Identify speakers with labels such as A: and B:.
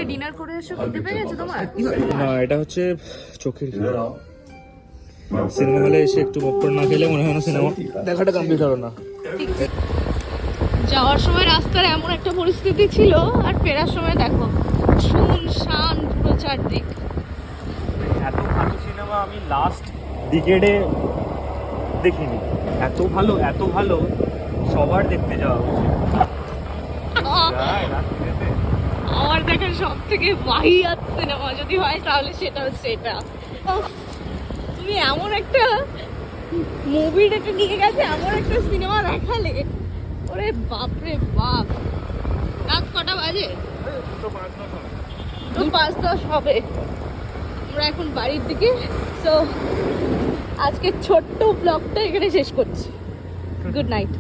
A: Dinner করে এসে খেতে পেরেছো তোমার?
B: না, এটা হচ্ছে চোখের সিনেমা হলে এসে একটু পপকর্ন না খেলে মনে হয় না সিনেমা দেখাটা কমপ্লিট হলো না।
A: যাওয়ার সময় রাস্তার এমন একটা পরিস্থিতি ছিল, আর ফেরার সময় দেখো শুনশান পুরো চারদিক।
B: এত ভালো সিনেমা আমি লাস্ট ডিকেডে দেখিনি। এত ভালো সবার দেখতে যাওয়া উচিত।
A: আমার দেখার সব থেকে বাহিয়াত সিনেমা যদি হয় তাহলে সেটা হচ্ছে এটা। তুমি এমন একটা মুভিটাকে নিয়ে গেছে, এমন একটা সিনেমা দেখালে, ওরে বাপরে বাপ। রাত কটা বাজে? 5:10 হবে। আমরা এখন বাড়ির দিকে। সো আজকে ছোট্ট ব্লগটা এখানে শেষ করছি। Good night.